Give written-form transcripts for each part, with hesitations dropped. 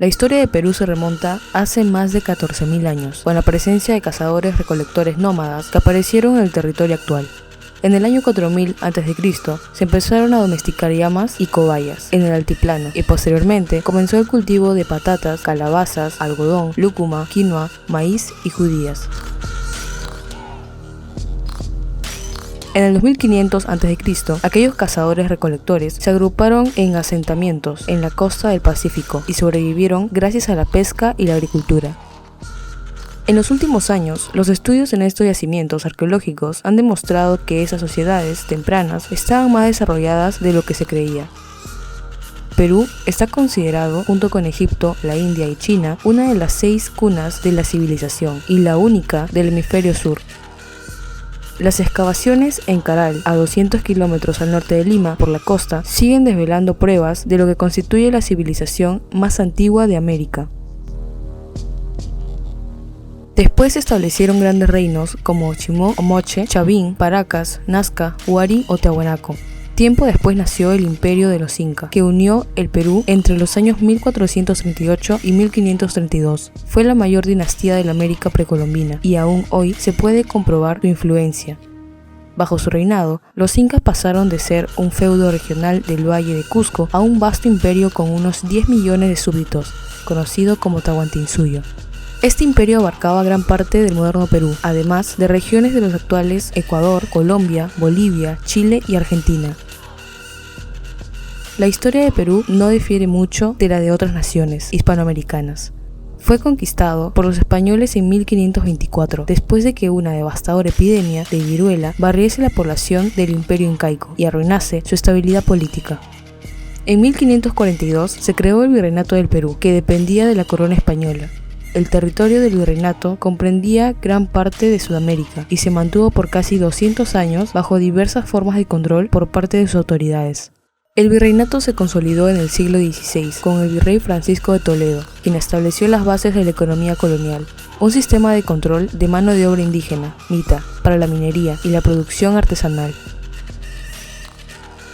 La historia de Perú se remonta hace más de 14.000 años, con la presencia de cazadores-recolectores nómadas que aparecieron en el territorio actual. En el año 4000 a.C. se empezaron a domesticar llamas y cobayas en el altiplano y posteriormente comenzó el cultivo de patatas, calabazas, algodón, lúcuma, quinoa, maíz y judías. En el 2500 a.C., aquellos cazadores-recolectores se agruparon en asentamientos en la costa del Pacífico y sobrevivieron gracias a la pesca y la agricultura. En los últimos años, los estudios en estos yacimientos arqueológicos han demostrado que esas sociedades tempranas estaban más desarrolladas de lo que se creía. Perú está considerado, junto con Egipto, la India y China, una de las 6 cunas de la civilización y la única del hemisferio sur. Las excavaciones en Caral, a 200 kilómetros al norte de Lima, por la costa, siguen desvelando pruebas de lo que constituye la civilización más antigua de América. Después se establecieron grandes reinos como Chimó, Omoche, Chavín, Paracas, Nazca, Huari o Tiahuanaco. Tiempo después nació el Imperio de los Incas, que unió el Perú entre los años 1438 y 1532. Fue la mayor dinastía de la América precolombina y aún hoy se puede comprobar su influencia. Bajo su reinado, los incas pasaron de ser un feudo regional del Valle de Cusco a un vasto imperio con unos 10 millones de súbditos, conocido como Tahuantinsuyo. Este imperio abarcaba gran parte del moderno Perú, además de regiones de los actuales Ecuador, Colombia, Bolivia, Chile y Argentina. La historia de Perú no difiere mucho de la de otras naciones hispanoamericanas. Fue conquistado por los españoles en 1524, después de que una devastadora epidemia de viruela barriese la población del imperio incaico y arruinase su estabilidad política. En 1542 se creó el Virreinato del Perú, que dependía de la corona española. El territorio del virreinato comprendía gran parte de Sudamérica y se mantuvo por casi 200 años bajo diversas formas de control por parte de sus autoridades. El virreinato se consolidó en el siglo XVI con el virrey Francisco de Toledo, quien estableció las bases de la economía colonial, un sistema de control de mano de obra indígena, mita, para la minería y la producción artesanal.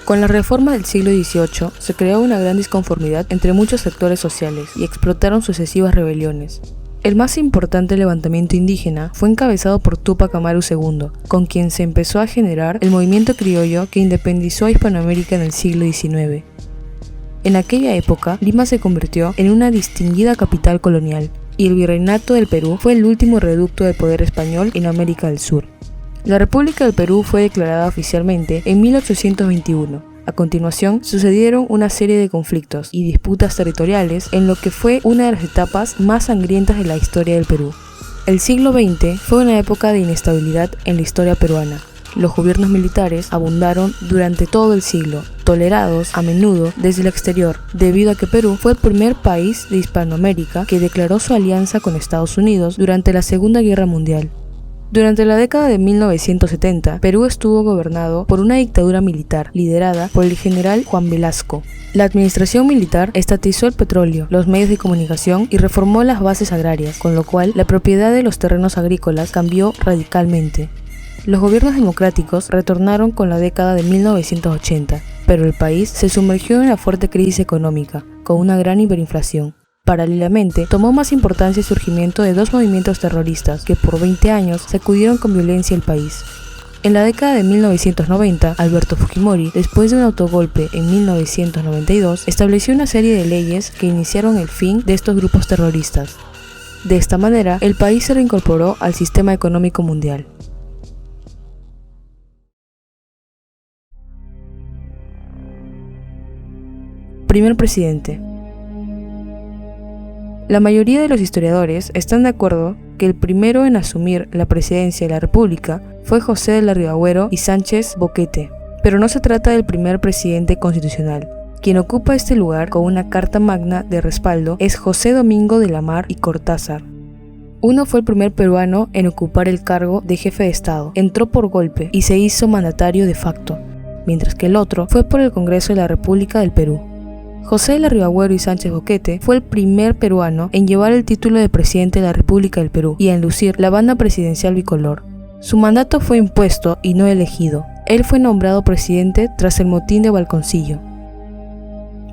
Con la reforma del siglo XVIII se creó una gran disconformidad entre muchos sectores sociales y explotaron sucesivas rebeliones. El más importante levantamiento indígena fue encabezado por Túpac Amaru II, con quien se empezó a generar el movimiento criollo que independizó a Hispanoamérica en el siglo XIX. En aquella época, Lima se convirtió en una distinguida capital colonial, y el Virreinato del Perú fue el último reducto del poder español en América del Sur. La República del Perú fue declarada oficialmente en 1821. A continuación, sucedieron una serie de conflictos y disputas territoriales en lo que fue una de las etapas más sangrientas de la historia del Perú. El siglo XX fue una época de inestabilidad en la historia peruana. Los gobiernos militares abundaron durante todo el siglo, tolerados a menudo desde el exterior, debido a que Perú fue el primer país de Hispanoamérica que declaró su alianza con Estados Unidos durante la Segunda Guerra Mundial. Durante la década de 1970, Perú estuvo gobernado por una dictadura militar liderada por el general Juan Velasco. La administración militar estatizó el petróleo, los medios de comunicación y reformó las bases agrarias, con lo cual la propiedad de los terrenos agrícolas cambió radicalmente. Los gobiernos democráticos retornaron con la década de 1980, pero el país se sumergió en una fuerte crisis económica, con una gran hiperinflación. Paralelamente, tomó más importancia el surgimiento de 2 movimientos terroristas que por 20 años sacudieron con violencia el país. En la década de 1990, Alberto Fujimori, después de un autogolpe en 1992, estableció una serie de leyes que iniciaron el fin de estos grupos terroristas. De esta manera, el país se reincorporó al sistema económico mundial. Primer presidente. La mayoría de los historiadores están de acuerdo que el primero en asumir la presidencia de la República fue José de Larribagüero y Sánchez Boquete, pero no se trata del primer presidente constitucional. Quien ocupa este lugar con una carta magna de respaldo es José Domingo de la Mar y Cortázar. Uno fue el primer peruano en ocupar el cargo de jefe de Estado, entró por golpe y se hizo mandatario de facto, mientras que el otro fue por el Congreso de la República del Perú. José de Larribagüero y Sánchez Boquete fue el primer peruano en llevar el título de presidente de la República del Perú y en lucir la banda presidencial bicolor. Su mandato fue impuesto y no elegido. Él fue nombrado presidente tras el motín de Balconcillo.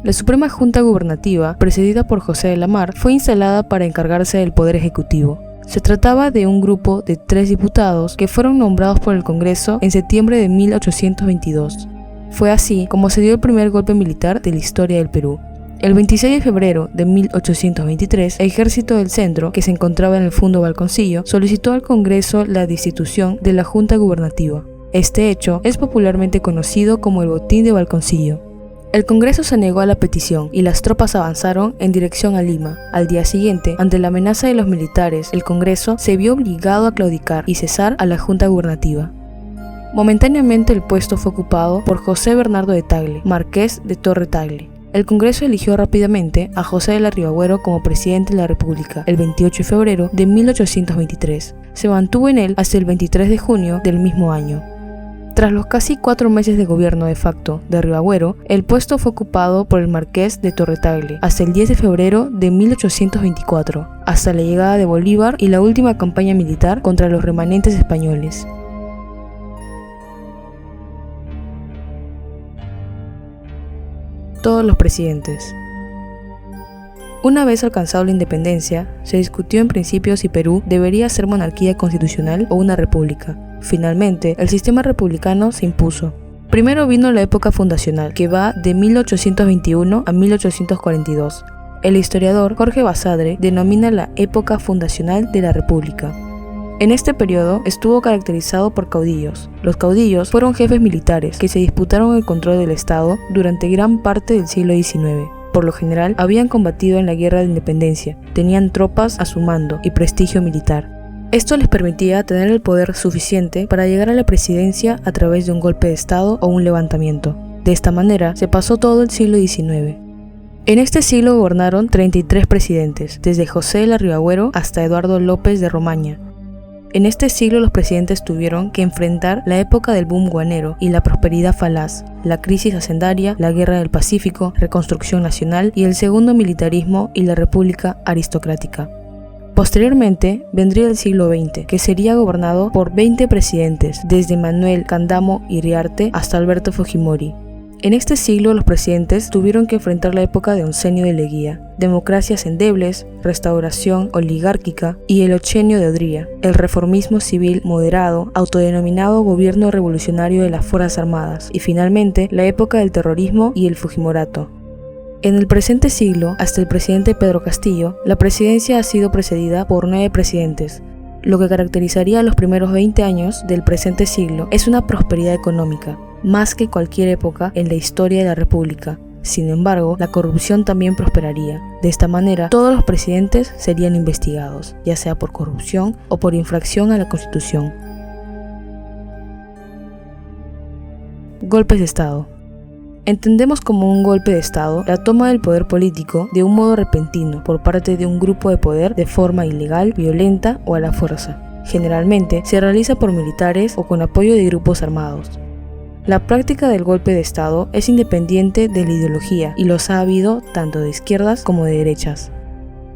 La Suprema Junta Gubernativa, presidida por José de la Mar, fue instalada para encargarse del poder ejecutivo. Se trataba de un grupo de 3 diputados que fueron nombrados por el Congreso en septiembre de 1822. Fue así como se dio el primer golpe militar de la historia del Perú. El 26 de febrero de 1823, el Ejército del Centro, que se encontraba en el Fundo Balconcillo, solicitó al Congreso la destitución de la Junta Gubernativa. Este hecho es popularmente conocido como el Botín de Balconcillo. El Congreso se negó a la petición y las tropas avanzaron en dirección a Lima. Al día siguiente, ante la amenaza de los militares, el Congreso se vio obligado a claudicar y cesar a la Junta Gubernativa. Momentáneamente el puesto fue ocupado por José Bernardo de Tagle, marqués de Torre Tagle. El Congreso eligió rápidamente a José de la Ribagüero como presidente de la República el 28 de febrero de 1823. Se mantuvo en él hasta el 23 de junio del mismo año. Tras los casi 4 meses de gobierno de facto de Ribagüero, el puesto fue ocupado por el marqués de Torre Tagle hasta el 10 de febrero de 1824, hasta la llegada de Bolívar y la última campaña militar contra los remanentes españoles. Todos los presidentes. Una vez alcanzado la independencia, se discutió en principio si Perú debería ser monarquía constitucional o una república. Finalmente, el sistema republicano se impuso. Primero vino la época fundacional, que va de 1821 a 1842. El historiador Jorge Basadre denomina la época fundacional de la República. En este periodo estuvo caracterizado por caudillos. Los caudillos fueron jefes militares que se disputaron el control del Estado durante gran parte del siglo XIX. Por lo general, habían combatido en la Guerra de Independencia, tenían tropas a su mando y prestigio militar. Esto les permitía tener el poder suficiente para llegar a la presidencia a través de un golpe de Estado o un levantamiento. De esta manera, se pasó todo el siglo XIX. En este siglo gobernaron 33 presidentes, desde José de la Ribagüero hasta Eduardo López de Romaña. En este siglo los presidentes tuvieron que enfrentar la época del boom guanero y la prosperidad falaz, la crisis hacendaria, la guerra del Pacífico, reconstrucción nacional y el segundo militarismo y la república aristocrática. Posteriormente vendría el siglo XX, que sería gobernado por 20 presidentes, desde Manuel Candamo Iriarte hasta Alberto Fujimori. En este siglo los presidentes tuvieron que enfrentar la época de Oncenio de Leguía, democracias endebles, restauración oligárquica y el Ochenio de Odría, el reformismo civil moderado, autodenominado gobierno revolucionario de las Fuerzas Armadas y finalmente la época del terrorismo y el Fujimorato. En el presente siglo, hasta el presidente Pedro Castillo, la presidencia ha sido precedida por 9 presidentes. Lo que caracterizaría los primeros 20 años del presente siglo es una prosperidad económica, más que cualquier época en la historia de la República. Sin embargo, la corrupción también prosperaría. De esta manera, todos los presidentes serían investigados, ya sea por corrupción o por infracción a la Constitución. Golpes de Estado. Entendemos como un golpe de Estado la toma del poder político de un modo repentino por parte de un grupo de poder de forma ilegal, violenta o a la fuerza. Generalmente se realiza por militares o con apoyo de grupos armados. La práctica del golpe de Estado es independiente de la ideología y los ha habido tanto de izquierdas como de derechas.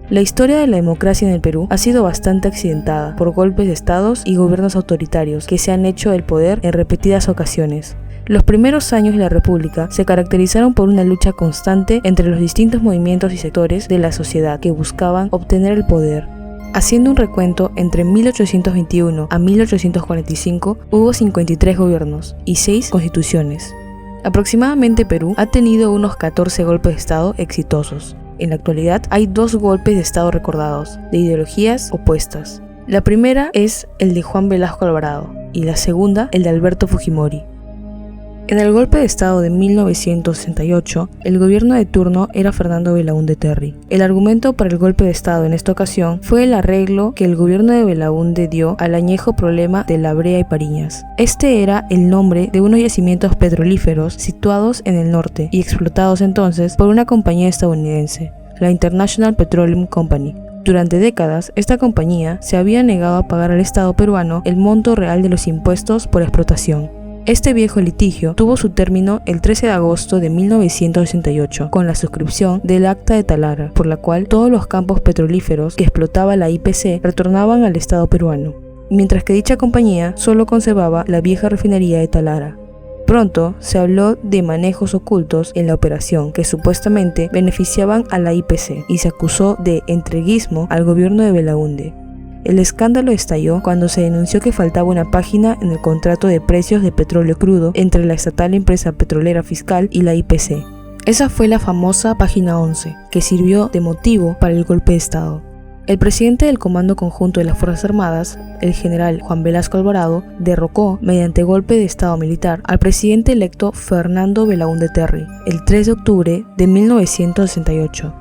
La historia de la democracia en el Perú ha sido bastante accidentada por golpes de Estados y gobiernos autoritarios que se han hecho del poder en repetidas ocasiones. Los primeros años de la República se caracterizaron por una lucha constante entre los distintos movimientos y sectores de la sociedad que buscaban obtener el poder. Haciendo un recuento, entre 1821 a 1845 hubo 53 gobiernos y 6 constituciones. Aproximadamente Perú ha tenido unos 14 golpes de Estado exitosos. En la actualidad hay 2 golpes de Estado recordados, de ideologías opuestas. La primera es el de Juan Velasco Alvarado y la segunda el de Alberto Fujimori. En el golpe de Estado de 1968, el gobierno de turno era Fernando Belaúnde Terry. El argumento para el golpe de Estado en esta ocasión fue el arreglo que el gobierno de Belaúnde dio al añejo problema de La Brea y Pariñas. Este era el nombre de unos yacimientos petrolíferos situados en el norte y explotados entonces por una compañía estadounidense, la International Petroleum Company. Durante décadas, esta compañía se había negado a pagar al Estado peruano el monto real de los impuestos por explotación. Este viejo litigio tuvo su término el 13 de agosto de 1968 con la suscripción del Acta de Talara, por la cual todos los campos petrolíferos que explotaba la IPC retornaban al Estado peruano, mientras que dicha compañía solo conservaba la vieja refinería de Talara. Pronto se habló de manejos ocultos en la operación que supuestamente beneficiaban a la IPC y se acusó de entreguismo al gobierno de Belaúnde. El escándalo estalló cuando se denunció que faltaba una página en el contrato de precios de petróleo crudo entre la estatal empresa petrolera fiscal y la IPC. Esa fue la famosa página 11, que sirvió de motivo para el golpe de Estado. El presidente del Comando Conjunto de las Fuerzas Armadas, el general Juan Velasco Alvarado, derrocó mediante golpe de Estado militar al presidente electo Fernando Belaúnde Terry el 3 de octubre de 1968.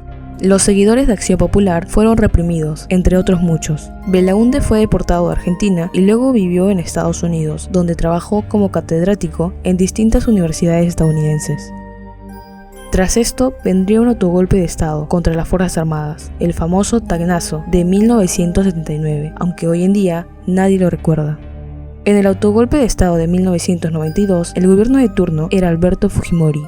Los seguidores de Acción Popular fueron reprimidos, entre otros muchos. Belaúnde fue deportado de Argentina y luego vivió en Estados Unidos, donde trabajó como catedrático en distintas universidades estadounidenses. Tras esto vendría un autogolpe de Estado contra las Fuerzas Armadas, el famoso Tagnazo de 1979, aunque hoy en día nadie lo recuerda. En el autogolpe de Estado de 1992, el gobierno de turno era Alberto Fujimori.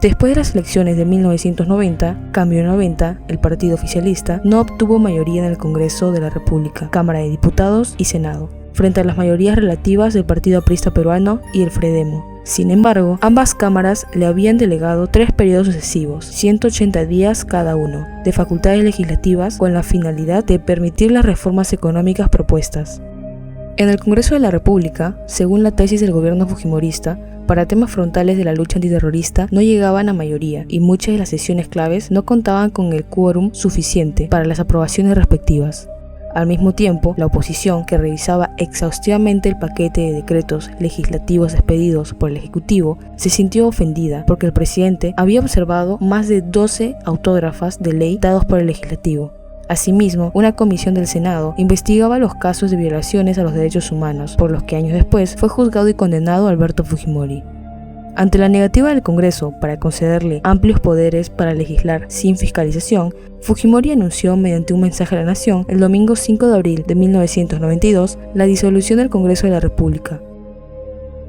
Después de las elecciones de 1990, cambio 90, el partido oficialista no obtuvo mayoría en el Congreso de la República, Cámara de Diputados y Senado, frente a las mayorías relativas del Partido Aprista Peruano y el Fredemo. Sin embargo, ambas cámaras le habían delegado 3 periodos sucesivos, 180 días cada uno, de facultades legislativas con la finalidad de permitir las reformas económicas propuestas. En el Congreso de la República, según la tesis del gobierno fujimorista, para temas frontales de la lucha antiterrorista no llegaban a mayoría y muchas de las sesiones claves no contaban con el quórum suficiente para las aprobaciones respectivas. Al mismo tiempo, la oposición, que revisaba exhaustivamente el paquete de decretos legislativos expedidos por el Ejecutivo, se sintió ofendida porque el presidente había observado más de 12 autógrafas de ley dados por el Legislativo. Asimismo, una comisión del Senado investigaba los casos de violaciones a los derechos humanos, por los que años después fue juzgado y condenado Alberto Fujimori. Ante la negativa del Congreso para concederle amplios poderes para legislar sin fiscalización, Fujimori anunció mediante un mensaje a la nación el domingo 5 de abril de 1992 la disolución del Congreso de la República.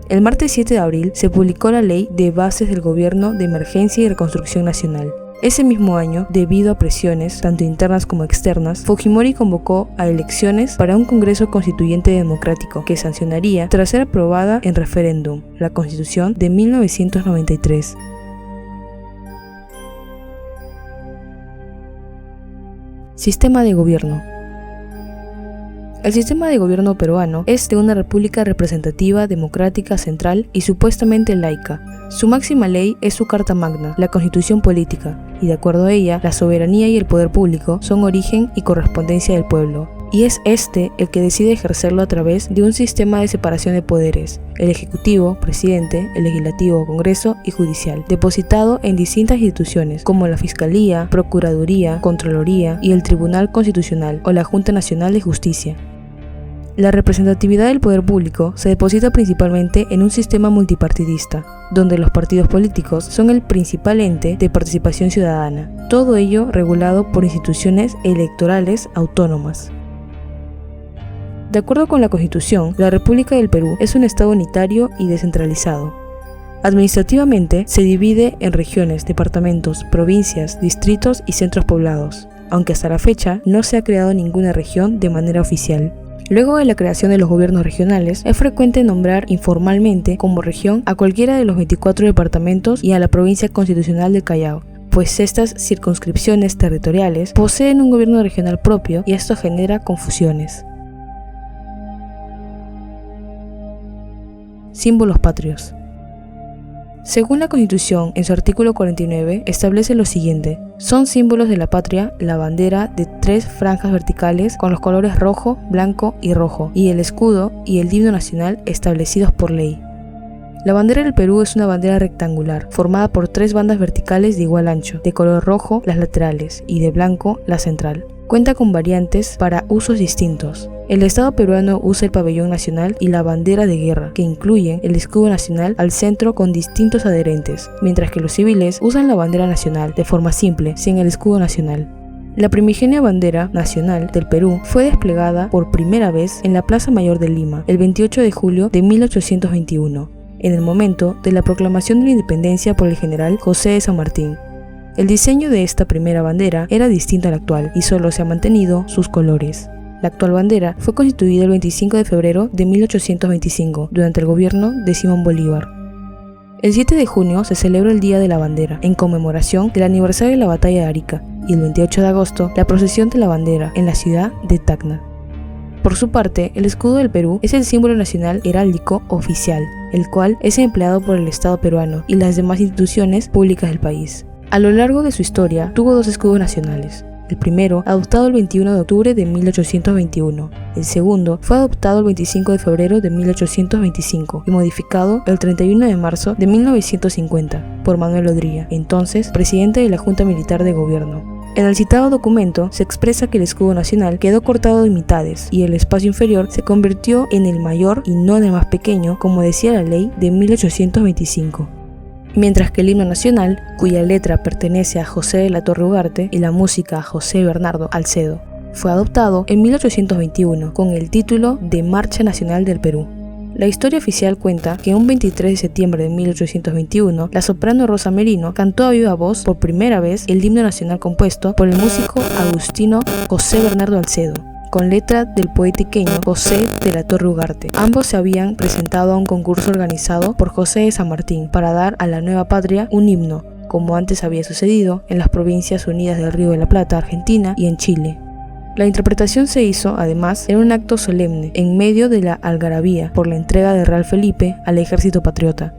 El martes 7 de abril se publicó la Ley de Bases del Gobierno de Emergencia y Reconstrucción Nacional. Ese mismo año, debido a presiones tanto internas como externas, Fujimori convocó a elecciones para un Congreso Constituyente democrático que sancionaría, tras ser aprobada en referéndum, la Constitución de 1993. Sistema de gobierno. El sistema de gobierno peruano es de una república representativa, democrática, central y supuestamente laica. Su máxima ley es su Carta Magna, la Constitución Política, y de acuerdo a ella, la soberanía y el poder público son origen y correspondencia del pueblo, y es este el que decide ejercerlo a través de un sistema de separación de poderes, el Ejecutivo, Presidente, el Legislativo, Congreso y Judicial, depositado en distintas instituciones como la Fiscalía, Procuraduría, Contraloría y el Tribunal Constitucional o la Junta Nacional de Justicia. La representatividad del poder público se deposita principalmente en un sistema multipartidista, donde los partidos políticos son el principal ente de participación ciudadana, todo ello regulado por instituciones electorales autónomas. De acuerdo con la Constitución, la República del Perú es un Estado unitario y descentralizado. Administrativamente se divide en regiones, departamentos, provincias, distritos y centros poblados, aunque hasta la fecha no se ha creado ninguna región de manera oficial. Luego de la creación de los gobiernos regionales, es frecuente nombrar informalmente como región a cualquiera de los 24 departamentos y a la provincia constitucional del Callao, pues estas circunscripciones territoriales poseen un gobierno regional propio y esto genera confusiones. Símbolos patrios. Según la Constitución, en su artículo 49, establece lo siguiente: son símbolos de la patria la bandera de 3 franjas verticales con los colores rojo, blanco y rojo, y el escudo y el himno nacional establecidos por ley. La bandera del Perú es una bandera rectangular, formada por 3 bandas verticales de igual ancho, de color rojo las laterales y de blanco la central. Cuenta con variantes para usos distintos. El Estado peruano usa el pabellón nacional y la bandera de guerra, que incluyen el escudo nacional al centro con distintos adherentes, mientras que los civiles usan la bandera nacional de forma simple, sin el escudo nacional. La primigenia bandera nacional del Perú fue desplegada por primera vez en la Plaza Mayor de Lima, el 28 de julio de 1821, en el momento de la proclamación de la independencia por el general José de San Martín. El diseño de esta primera bandera era distinto al actual y solo se han mantenido sus colores. La actual bandera fue constituida el 25 de febrero de 1825 durante el gobierno de Simón Bolívar. El 7 de junio se celebra el Día de la Bandera, en conmemoración del aniversario de la Batalla de Arica, y el 28 de agosto, la procesión de la bandera en la ciudad de Tacna. Por su parte, el escudo del Perú es el símbolo nacional heráldico oficial, el cual es empleado por el Estado peruano y las demás instituciones públicas del país. A lo largo de su historia, tuvo dos escudos nacionales. El primero, adoptado el 21 de octubre de 1821. El segundo, fue adoptado el 25 de febrero de 1825 y modificado el 31 de marzo de 1950 por Manuel Odría, entonces presidente de la Junta Militar de Gobierno. En el citado documento se expresa que el escudo nacional quedó cortado en mitades y el espacio inferior se convirtió en el mayor y no en el más pequeño, como decía la ley de 1825. Mientras que el himno nacional, cuya letra pertenece a José de la Torre Ugarte y la música a José Bernardo Alcedo, fue adoptado en 1821 con el título de Marcha Nacional del Perú. La historia oficial cuenta que un 23 de septiembre de 1821, la soprano Rosa Merino cantó a viva voz por primera vez el himno nacional compuesto por el músico agustino José Bernardo Alcedo, con letra del poetiqueño José de la Torre Ugarte. Ambos se habían presentado a un concurso organizado por José de San Martín para dar a la nueva patria un himno, como antes había sucedido en las Provincias Unidas del Río de la Plata, Argentina, y en Chile. La interpretación se hizo, además, en un acto solemne, en medio de la algarabía por la entrega del Real Felipe al ejército patriota.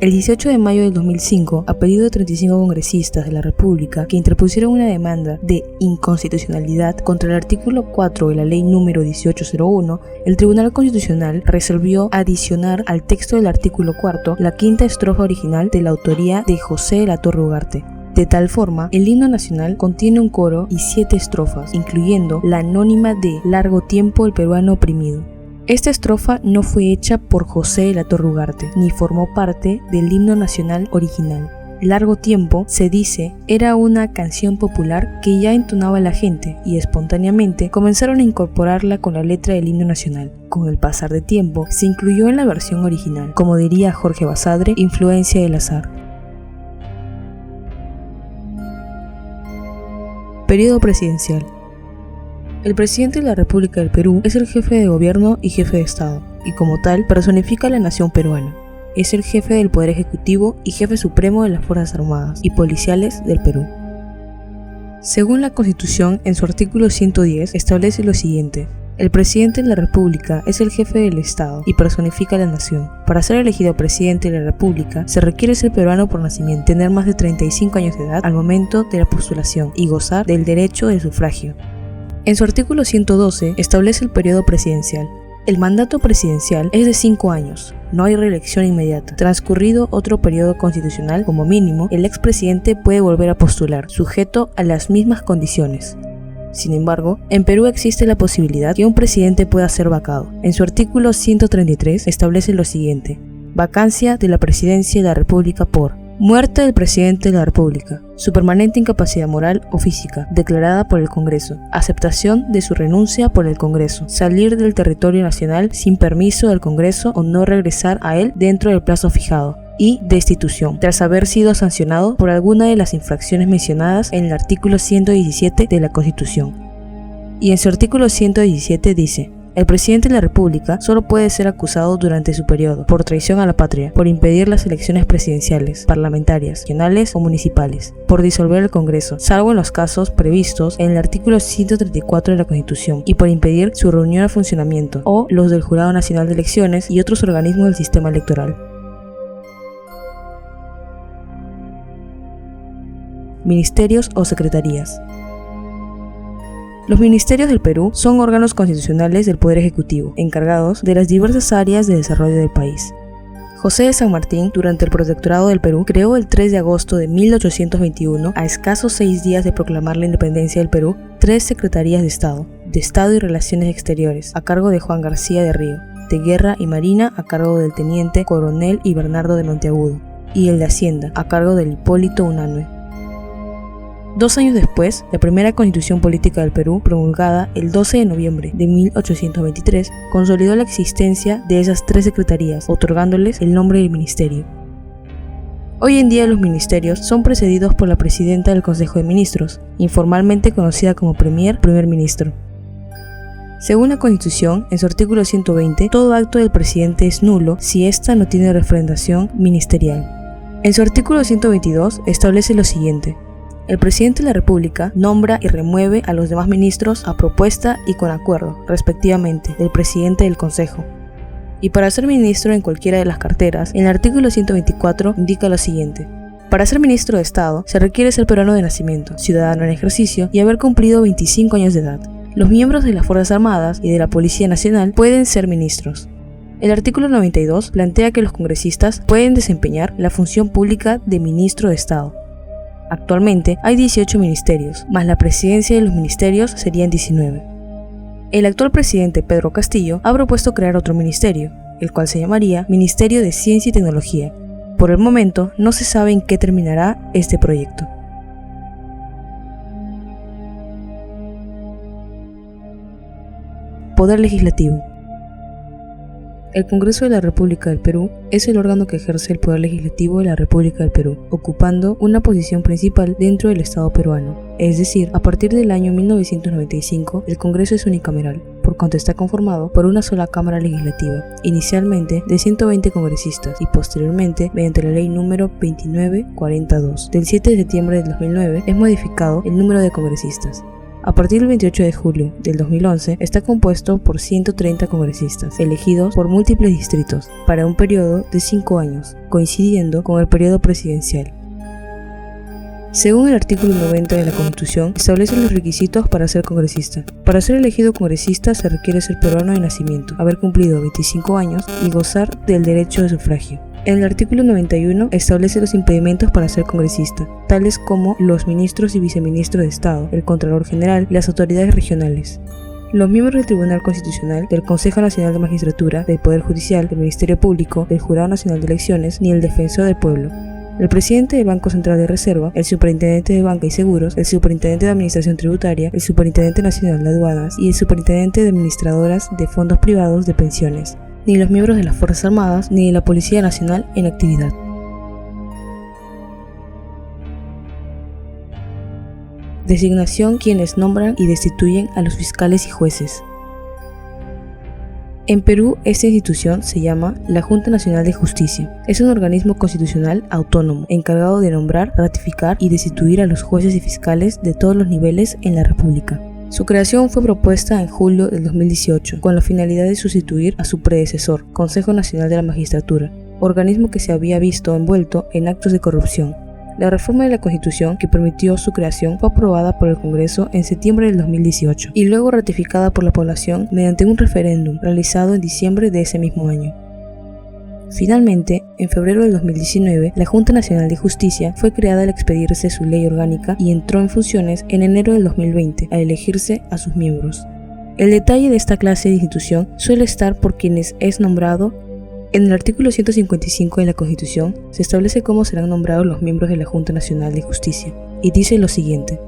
El 18 de mayo del 2005, a pedido de 35 congresistas de la República que interpusieron una demanda de inconstitucionalidad contra el artículo 4 de la Ley número 1801, el Tribunal Constitucional resolvió adicionar al texto del artículo 4 la quinta estrofa original de la autoría de José de la Torre Ugarte. De tal forma, el himno nacional contiene un coro y 7 estrofas, incluyendo la anónima de Largo tiempo el peruano oprimido. Esta estrofa no fue hecha por José de la Torre Ugarte, ni formó parte del himno nacional original. Largo tiempo, se dice, era una canción popular que ya entonaba la gente y espontáneamente comenzaron a incorporarla con la letra del himno nacional. Con el pasar de tiempo, se incluyó en la versión original, como diría Jorge Basadre, influencia del azar. Periodo presidencial. El presidente de la República del Perú es el jefe de gobierno y jefe de Estado, y como tal personifica a la nación peruana. Es el jefe del Poder Ejecutivo y jefe supremo de las Fuerzas Armadas y Policiales del Perú. Según la Constitución, en su artículo 110, establece lo siguiente: el presidente de la República es el jefe del Estado y personifica a la nación. Para ser elegido presidente de la República, se requiere ser peruano por nacimiento, tener más de 35 años de edad al momento de la postulación y gozar del derecho del sufragio. En su artículo 112 establece el periodo presidencial. El mandato presidencial es de 5 años, no hay reelección inmediata. Transcurrido otro periodo constitucional, como mínimo, el expresidente puede volver a postular, sujeto a las mismas condiciones. Sin embargo, en Perú existe la posibilidad que un presidente pueda ser vacado. En su artículo 133 establece lo siguiente: vacancia de la presidencia de la República por muerte del presidente de la República, su permanente incapacidad moral o física, declarada por el Congreso, aceptación de su renuncia por el Congreso, salir del territorio nacional sin permiso del Congreso o no regresar a él dentro del plazo fijado, y destitución, tras haber sido sancionado por alguna de las infracciones mencionadas en el artículo 117 de la Constitución. Y en su artículo 117 dice: el presidente de la República solo puede ser acusado durante su periodo por traición a la patria, por impedir las elecciones presidenciales, parlamentarias, regionales o municipales, por disolver el Congreso, salvo en los casos previstos en el artículo 134 de la Constitución, y por impedir su reunión o funcionamiento, o los del Jurado Nacional de Elecciones y otros organismos del sistema electoral. Ministerios o secretarías. Los ministerios del Perú son órganos constitucionales del Poder Ejecutivo, encargados de las diversas áreas de desarrollo del país. José de San Martín, durante el Protectorado del Perú, creó el 3 de agosto de 1821, a escasos 6 días de proclamar la independencia del Perú, 3 secretarías de Estado y Relaciones Exteriores, a cargo de Juan García de Río, de Guerra y Marina, a cargo del teniente coronel y Bernardo de Monteagudo, y el de Hacienda, a cargo del Hipólito Unanue. 2 años después, la primera Constitución Política del Perú, promulgada el 12 de noviembre de 1823, consolidó la existencia de esas 3 secretarías, otorgándoles el nombre de ministerio. Hoy en día los ministerios son precedidos por la presidenta del Consejo de Ministros, informalmente conocida como primer ministro. Según la Constitución, en su artículo 120, todo acto del presidente es nulo si ésta no tiene refrendación ministerial. En su artículo 122 establece lo siguiente: el presidente de la República nombra y remueve a los demás ministros a propuesta y con acuerdo, respectivamente, del presidente del Consejo. Y para ser ministro en cualquiera de las carteras, en el artículo 124 indica lo siguiente: para ser ministro de Estado se requiere ser peruano de nacimiento, ciudadano en ejercicio y haber cumplido 25 años de edad. Los miembros de las Fuerzas Armadas y de la Policía Nacional pueden ser ministros. El artículo 92 plantea que los congresistas pueden desempeñar la función pública de ministro de Estado. Actualmente hay 18 ministerios, más la presidencia de los ministerios serían 19. El actual presidente Pedro Castillo ha propuesto crear otro ministerio, el cual se llamaría Ministerio de Ciencia y Tecnología. Por el momento no se sabe en qué terminará este proyecto. Poder legislativo. El Congreso de la República del Perú es el órgano que ejerce el poder legislativo de la República del Perú, ocupando una posición principal dentro del Estado peruano. Es decir, a partir del año 1995, el Congreso es unicameral, por cuanto está conformado por una sola Cámara Legislativa, inicialmente de 120 congresistas y posteriormente, mediante la Ley número 2942 del 7 de septiembre del 2009, es modificado el número de congresistas. A partir del 28 de julio del 2011 está compuesto por 130 congresistas, elegidos por múltiples distritos, para un periodo de 5 años, coincidiendo con el periodo presidencial. Según el artículo 90 de la Constitución, establece los requisitos para ser congresista. Para ser elegido congresista se requiere ser peruano de nacimiento, haber cumplido 25 años y gozar del derecho de sufragio. En el artículo 91 establece los impedimentos para ser congresista, tales como los ministros y viceministros de Estado, el Contralor General y las autoridades regionales. Los miembros del Tribunal Constitucional, del Consejo Nacional de Magistratura, del Poder Judicial, del Ministerio Público, del Jurado Nacional de Elecciones, ni el Defensor del Pueblo. El presidente del Banco Central de Reserva, el superintendente de Banca y Seguros, el superintendente de Administración Tributaria, el superintendente nacional de Aduanas y el superintendente de Administradoras de Fondos Privados de Pensiones, ni los miembros de las Fuerzas Armadas ni de la Policía Nacional en actividad. Designación: quienes nombran y destituyen a los fiscales y jueces. En Perú, esta institución se llama la Junta Nacional de Justicia. Es un organismo constitucional autónomo, encargado de nombrar, ratificar y destituir a los jueces y fiscales de todos los niveles en la República. Su creación fue propuesta en julio del 2018, con la finalidad de sustituir a su predecesor, Consejo Nacional de la Magistratura, organismo que se había visto envuelto en actos de corrupción. La reforma de la Constitución que permitió su creación fue aprobada por el Congreso en septiembre del 2018 y luego ratificada por la población mediante un referéndum realizado en diciembre de ese mismo año. Finalmente, en febrero del 2019, la Junta Nacional de Justicia fue creada al expedirse su ley orgánica y entró en funciones en enero del 2020 al elegirse a sus miembros. El detalle de esta clase de institución suele estar por quienes es nombrado. En el artículo 155 de la Constitución se establece cómo serán nombrados los miembros de la Junta Nacional de Justicia, y dice lo siguiente: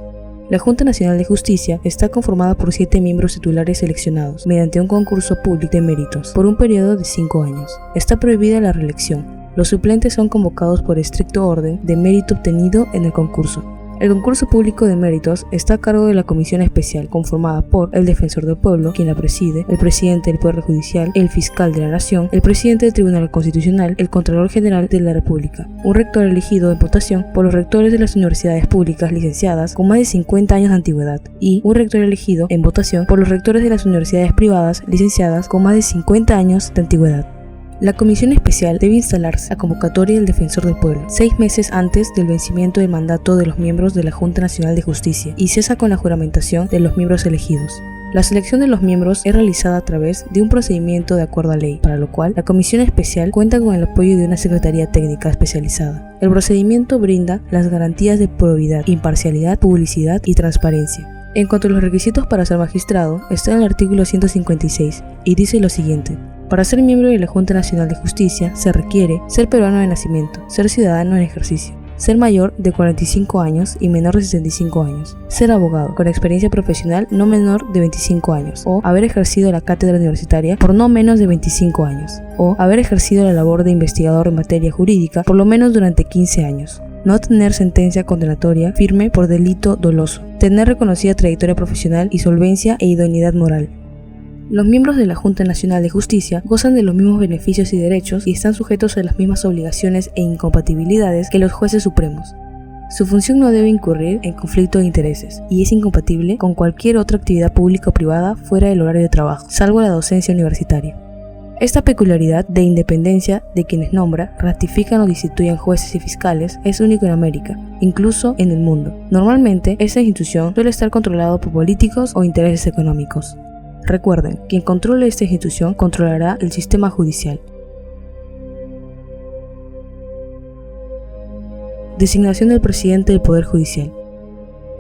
la Junta Nacional de Justicia está conformada por 7 miembros titulares seleccionados mediante un concurso público de méritos por un periodo de 5 años. Está prohibida la reelección. Los suplentes son convocados por estricto orden de mérito obtenido en el concurso. El concurso público de méritos está a cargo de la Comisión Especial, conformada por el Defensor del Pueblo, quien la preside, el presidente del Poder Judicial, el fiscal de la Nación, el presidente del Tribunal Constitucional, el Contralor General de la República, un rector elegido en votación por los rectores de las universidades públicas licenciadas con más de 50 años de antigüedad, y un rector elegido en votación por los rectores de las universidades privadas licenciadas con más de 50 años de antigüedad. La comisión especial debe instalarse a convocatoria del Defensor del Pueblo 6 meses antes del vencimiento del mandato de los miembros de la Junta Nacional de Justicia y cesa con la juramentación de los miembros elegidos. La selección de los miembros es realizada a través de un procedimiento de acuerdo a ley, para lo cual la comisión especial cuenta con el apoyo de una secretaría técnica especializada. El procedimiento brinda las garantías de probidad, imparcialidad, publicidad y transparencia. En cuanto a los requisitos para ser magistrado, está en el artículo 156 y dice lo siguiente: para ser miembro de la Junta Nacional de Justicia se requiere ser peruano de nacimiento, ser ciudadano en ejercicio, ser mayor de 45 años y menor de 65 años, ser abogado con experiencia profesional no menor de 25 años, o haber ejercido la cátedra universitaria por no menos de 25 años, o haber ejercido la labor de investigador en materia jurídica por lo menos durante 15 años. No tener sentencia condenatoria firme por delito doloso, tener reconocida trayectoria profesional y solvencia e idoneidad moral. Los miembros de la Junta Nacional de Justicia gozan de los mismos beneficios y derechos y están sujetos a las mismas obligaciones e incompatibilidades que los jueces supremos. Su función no debe incurrir en conflicto de intereses y es incompatible con cualquier otra actividad pública o privada fuera del horario de trabajo, salvo la docencia universitaria. Esta peculiaridad de independencia de quienes nombra, ratifican o destituyen jueces y fiscales es único en América, incluso en el mundo. Normalmente, esta institución suele estar controlada por políticos o intereses económicos. Recuerden, quien controle esta institución controlará el sistema judicial. Designación del presidente del Poder Judicial.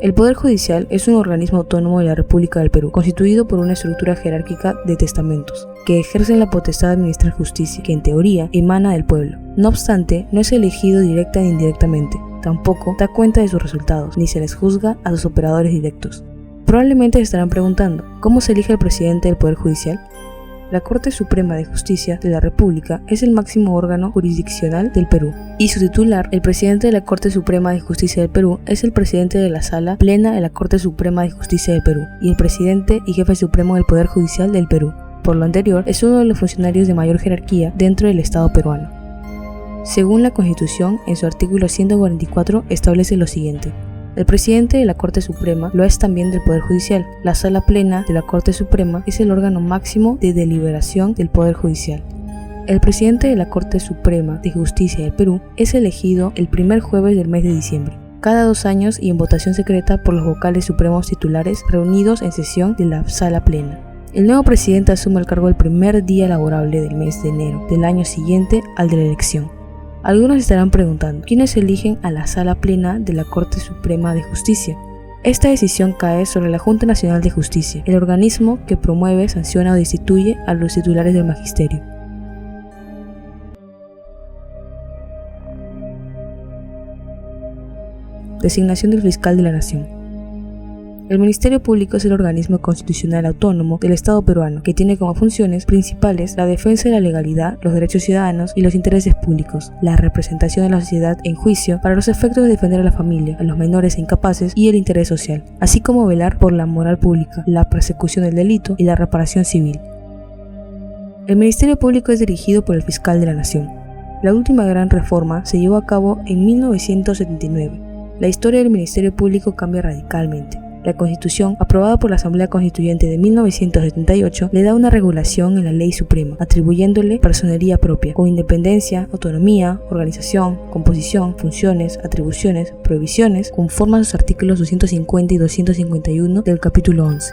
El Poder Judicial es un organismo autónomo de la República del Perú, constituido por una estructura jerárquica de testamentos, que ejercen la potestad de administrar justicia, que en teoría emana del pueblo. No obstante, no es elegido directa e indirectamente, tampoco da cuenta de sus resultados, ni se les juzga a sus operadores directos. Probablemente se estarán preguntando, ¿cómo se elige el presidente del Poder Judicial? La Corte Suprema de Justicia de la República es el máximo órgano jurisdiccional del Perú, y su titular, el presidente de la Corte Suprema de Justicia del Perú, es el presidente de la Sala Plena de la Corte Suprema de Justicia del Perú, y el presidente y jefe supremo del Poder Judicial del Perú. Por lo anterior, es uno de los funcionarios de mayor jerarquía dentro del Estado peruano. Según la Constitución, en su artículo 144 establece lo siguiente. El presidente de la Corte Suprema lo es también del Poder Judicial. La Sala Plena de la Corte Suprema es el órgano máximo de deliberación del Poder Judicial. El presidente de la Corte Suprema de Justicia del Perú es elegido el primer jueves del mes de diciembre, cada 2 años y en votación secreta por los vocales supremos titulares reunidos en sesión de la Sala Plena. El nuevo presidente asume el cargo el primer día laborable del mes de enero del año siguiente al de la elección. Algunos estarán preguntando, ¿quiénes eligen a la Sala Plena de la Corte Suprema de Justicia? Esta decisión cae sobre la Junta Nacional de Justicia, el organismo que promueve, sanciona o destituye a los titulares del magisterio. Designación del Fiscal de la Nación. El Ministerio Público es el organismo constitucional autónomo del Estado peruano que tiene como funciones principales la defensa de la legalidad, los derechos ciudadanos y los intereses públicos, la representación de la sociedad en juicio para los efectos de defender a la familia, a los menores e incapaces y el interés social, así como velar por la moral pública, la persecución del delito y la reparación civil. El Ministerio Público es dirigido por el Fiscal de la Nación. La última gran reforma se llevó a cabo en 1979. La historia del Ministerio Público cambia radicalmente. La Constitución, aprobada por la Asamblea Constituyente de 1978, le da una regulación en la Ley Suprema, atribuyéndole personería propia, con independencia, autonomía, organización, composición, funciones, atribuciones, prohibiciones, conforme a sus artículos 250 y 251 del capítulo 11.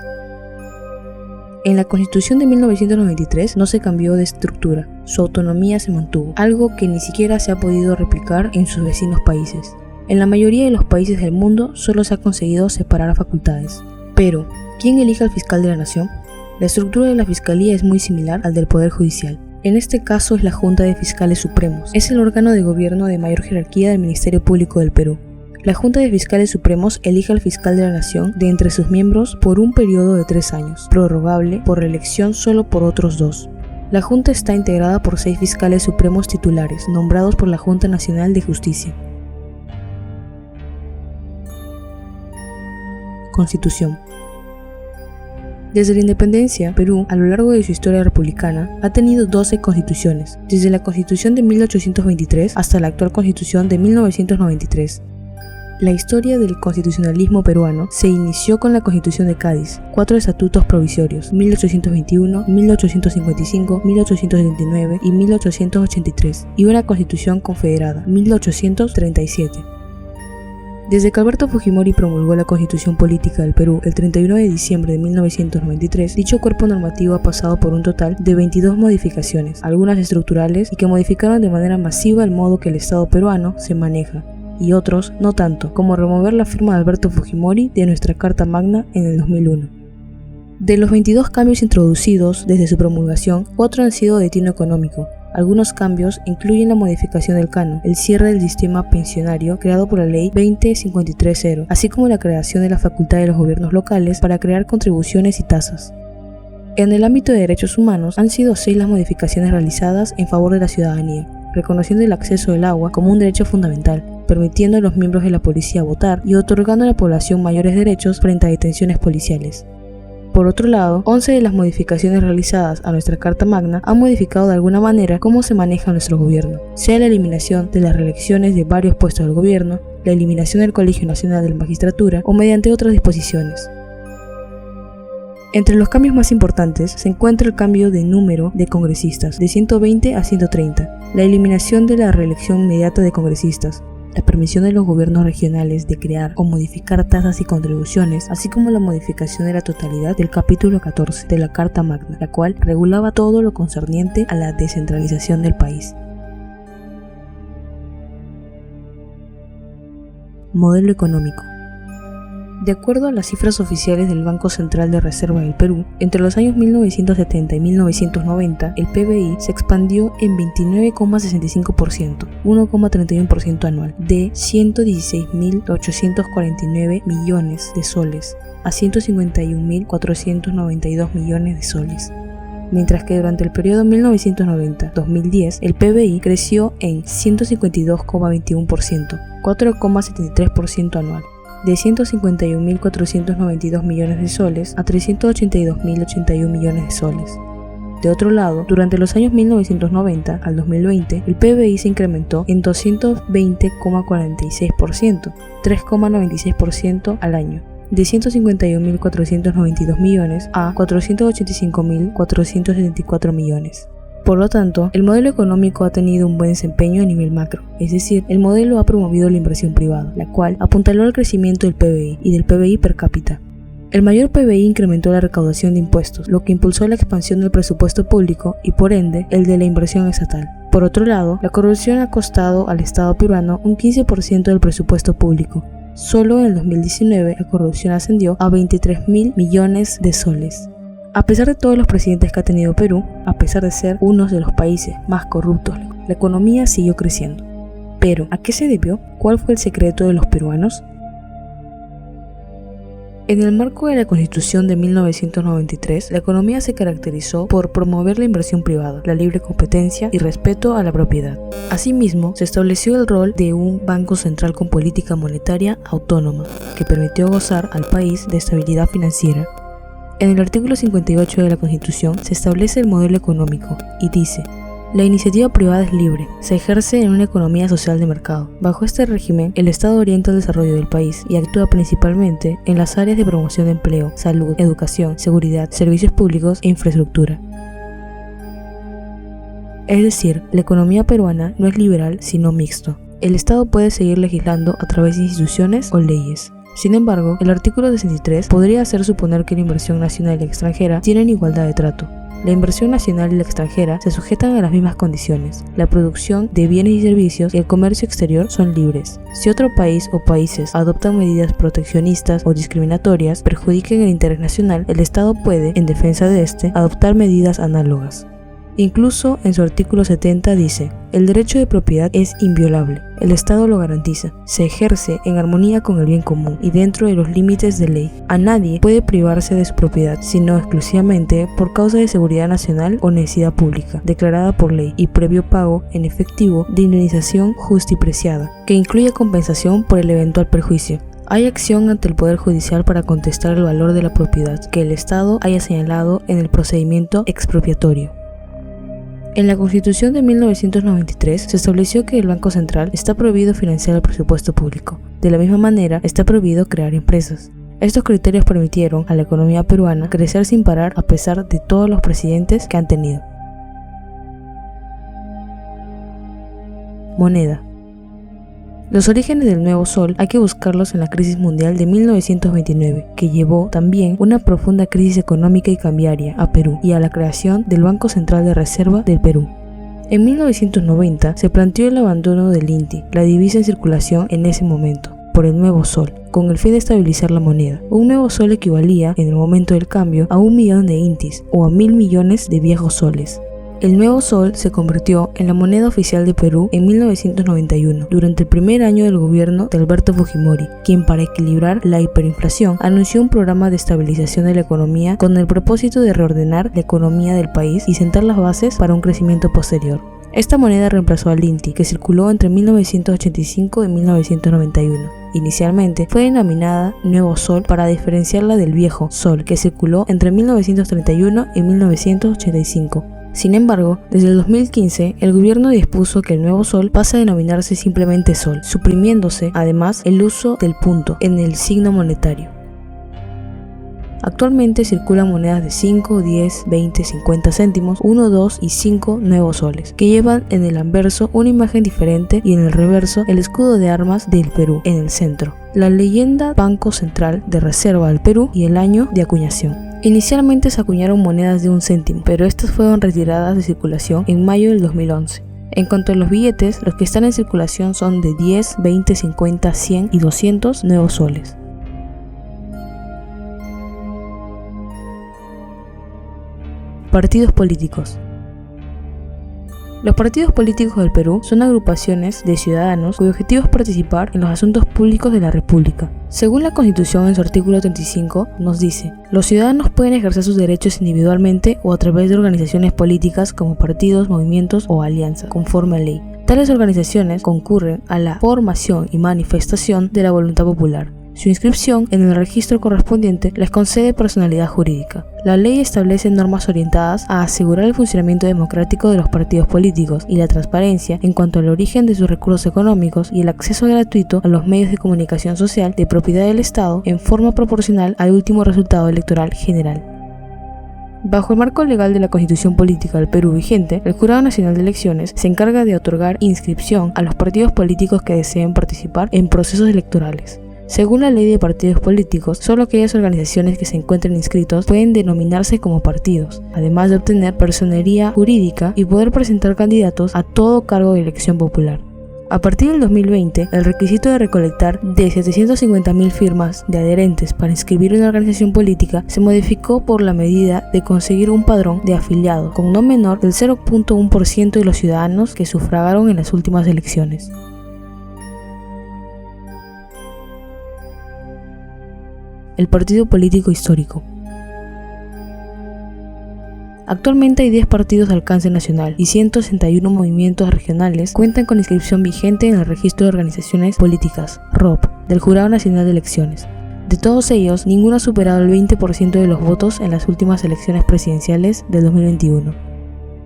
En la Constitución de 1993 no se cambió de estructura, su autonomía se mantuvo, algo que ni siquiera se ha podido replicar en sus vecinos países. En la mayoría de los países del mundo solo se ha conseguido separar facultades. Pero, ¿quién elige al fiscal de la nación? La estructura de la fiscalía es muy similar al del Poder Judicial. En este caso es la Junta de Fiscales Supremos. Es el órgano de gobierno de mayor jerarquía del Ministerio Público del Perú. La Junta de Fiscales Supremos elige al fiscal de la nación de entre sus miembros por un periodo de 3 años, prorrogable por reelección solo por otros 2. La Junta está integrada por 6 fiscales supremos titulares, nombrados por la Junta Nacional de Justicia. Constitución. Desde la independencia, Perú, a lo largo de su historia republicana, ha tenido 12 constituciones, desde la Constitución de 1823 hasta la actual Constitución de 1993. La historia del constitucionalismo peruano se inició con la Constitución de Cádiz, 4 estatutos provisorios, 1821, 1855, 1879 y 1883, y una Constitución confederada, 1837. Desde que Alberto Fujimori promulgó la Constitución Política del Perú el 31 de diciembre de 1993, dicho cuerpo normativo ha pasado por un total de 22 modificaciones, algunas estructurales y que modificaron de manera masiva el modo que el Estado peruano se maneja, y otros no tanto, como remover la firma de Alberto Fujimori de nuestra Carta Magna en el 2001. De los 22 cambios introducidos desde su promulgación, 4 han sido de tino económico. Algunos cambios incluyen la modificación del canon, el cierre del sistema pensionario creado por la Ley 20530, así como la creación de la facultad de los gobiernos locales para crear contribuciones y tasas. En el ámbito de derechos humanos, han sido 6 las modificaciones realizadas en favor de la ciudadanía, reconociendo el acceso al agua como un derecho fundamental, permitiendo a los miembros de la policía votar y otorgando a la población mayores derechos frente a detenciones policiales. Por otro lado, 11 de las modificaciones realizadas a nuestra Carta Magna han modificado de alguna manera cómo se maneja nuestro gobierno, sea la eliminación de las reelecciones de varios puestos del gobierno, la eliminación del Colegio Nacional de la Magistratura o mediante otras disposiciones. Entre los cambios más importantes se encuentra el cambio de número de congresistas, de 120 a 130, la eliminación de la reelección inmediata de congresistas, la permisión de los gobiernos regionales de crear o modificar tasas y contribuciones, así como la modificación de la totalidad del capítulo 14 de la Carta Magna, la cual regulaba todo lo concerniente a la descentralización del país. Modelo económico. De acuerdo a las cifras oficiales del Banco Central de Reserva del Perú, entre los años 1970 y 1990, el PBI se expandió en 29,65%, 1,31% anual, de 116.849 millones de soles a 151.492 millones de soles. Mientras que durante el periodo 1990-2010, el PBI creció en 152,21%, 4,73% anual, de 151.492 millones de soles a 382.081 millones de soles. De otro lado, durante los años 1990 al 2020, el PBI se incrementó en 220,46%, 3,96% al año, de 151.492 millones a 485.474 millones. Por lo tanto, el modelo económico ha tenido un buen desempeño a nivel macro, es decir, el modelo ha promovido la inversión privada, la cual apuntaló al crecimiento del PBI y del PBI per cápita. El mayor PBI incrementó la recaudación de impuestos, lo que impulsó la expansión del presupuesto público y, por ende, el de la inversión estatal. Por otro lado, la corrupción ha costado al Estado peruano un 15% del presupuesto público. Solo en el 2019 la corrupción ascendió a 23.000 millones de soles. A pesar de todos los presidentes que ha tenido Perú, a pesar de ser uno de los países más corruptos, la economía siguió creciendo. Pero, ¿a qué se debió? ¿Cuál fue el secreto de los peruanos? En el marco de la Constitución de 1993, la economía se caracterizó por promover la inversión privada, la libre competencia y respeto a la propiedad. Asimismo, se estableció el rol de un banco central con política monetaria autónoma, que permitió gozar al país de estabilidad financiera. En el artículo 58 de la Constitución se establece el modelo económico y dice: la iniciativa privada es libre, se ejerce en una economía social de mercado. Bajo este régimen, el Estado orienta el desarrollo del país y actúa principalmente en las áreas de promoción de empleo, salud, educación, seguridad, servicios públicos e infraestructura. Es decir, la economía peruana no es liberal, sino mixto. El Estado puede seguir legislando a través de instituciones o leyes. Sin embargo, el artículo 63 podría hacer suponer que la inversión nacional y extranjera tienen igualdad de trato. La inversión nacional y la extranjera se sujetan a las mismas condiciones. La producción de bienes y servicios y el comercio exterior son libres. Si otro país o países adoptan medidas proteccionistas o discriminatorias perjudiquen el interés nacional, el Estado puede, en defensa de este, adoptar medidas análogas. Incluso en su artículo 70 dice: el derecho de propiedad es inviolable, el Estado lo garantiza, se ejerce en armonía con el bien común y dentro de los límites de ley. A nadie puede privarse de su propiedad, sino exclusivamente por causa de seguridad nacional o necesidad pública, declarada por ley y previo pago en efectivo de indemnización justa y preciada, que incluye compensación por el eventual perjuicio. Hay acción ante el Poder Judicial para contestar el valor de la propiedad que el Estado haya señalado en el procedimiento expropiatorio. En la Constitución de 1993 se estableció que el Banco Central está prohibido financiar el presupuesto público. De la misma manera, está prohibido crear empresas. Estos criterios permitieron a la economía peruana crecer sin parar a pesar de todos los presidentes que han tenido. Moneda. Los orígenes del nuevo sol hay que buscarlos en la crisis mundial de 1929, que llevó también una profunda crisis económica y cambiaria a Perú y a la creación del Banco Central de Reserva del Perú. En 1990 se planteó el abandono del INTI, la divisa en circulación en ese momento, por el nuevo sol, con el fin de estabilizar la moneda. Un nuevo sol equivalía, en el momento del cambio, a 1 millón de INTIs o a 1.000 millones de viejos soles. El nuevo sol se convirtió en la moneda oficial de Perú en 1991, durante el primer año del gobierno de Alberto Fujimori, quien, para equilibrar la hiperinflación, anunció un programa de estabilización de la economía con el propósito de reordenar la economía del país y sentar las bases para un crecimiento posterior. Esta moneda reemplazó al Inti, que circuló entre 1985 y 1991. Inicialmente fue denominada Nuevo Sol para diferenciarla del Viejo Sol, que circuló entre 1931 y 1985. Sin embargo, desde el 2015, el gobierno dispuso que el Nuevo Sol pase a denominarse simplemente Sol, suprimiéndose además el uso del punto en el signo monetario. Actualmente circulan monedas de 5, 10, 20, 50 céntimos, 1, 2 y 5 nuevos soles, que llevan en el anverso una imagen diferente y en el reverso el escudo de armas del Perú en el centro, la leyenda Banco Central de Reserva del Perú y el año de acuñación. Inicialmente se acuñaron monedas de 1 céntimo, pero estas fueron retiradas de circulación en mayo del 2011. En cuanto a los billetes, los que están en circulación son de 10, 20, 50, 100 y 200 nuevos soles. Partidos políticos. Los partidos políticos del Perú son agrupaciones de ciudadanos cuyo objetivo es participar en los asuntos públicos de la República. Según la Constitución, en su artículo 35, nos dice: los ciudadanos pueden ejercer sus derechos individualmente o a través de organizaciones políticas como partidos, movimientos o alianzas, conforme a ley. Tales organizaciones concurren a la formación y manifestación de la voluntad popular. Su inscripción en el registro correspondiente les concede personalidad jurídica. La ley establece normas orientadas a asegurar el funcionamiento democrático de los partidos políticos y la transparencia en cuanto al origen de sus recursos económicos y el acceso gratuito a los medios de comunicación social de propiedad del Estado en forma proporcional al último resultado electoral general. Bajo el marco legal de la Constitución Política del Perú vigente, el Jurado Nacional de Elecciones se encarga de otorgar inscripción a los partidos políticos que deseen participar en procesos electorales. Según la ley de partidos políticos, solo aquellas organizaciones que se encuentren inscritos pueden denominarse como partidos, además de obtener personería jurídica y poder presentar candidatos a todo cargo de elección popular. A partir del 2020, el requisito de recolectar de 750.000 firmas de adherentes para inscribir una organización política se modificó por la medida de conseguir un padrón de afiliados con no menor del 0.1% de los ciudadanos que sufragaron en las últimas elecciones. El partido político histórico. Actualmente hay 10 partidos de alcance nacional y 161 movimientos regionales cuentan con inscripción vigente en el Registro de Organizaciones Políticas, ROP, del Jurado Nacional de Elecciones. De todos ellos, ninguno ha superado el 20% de los votos en las últimas elecciones presidenciales del 2021.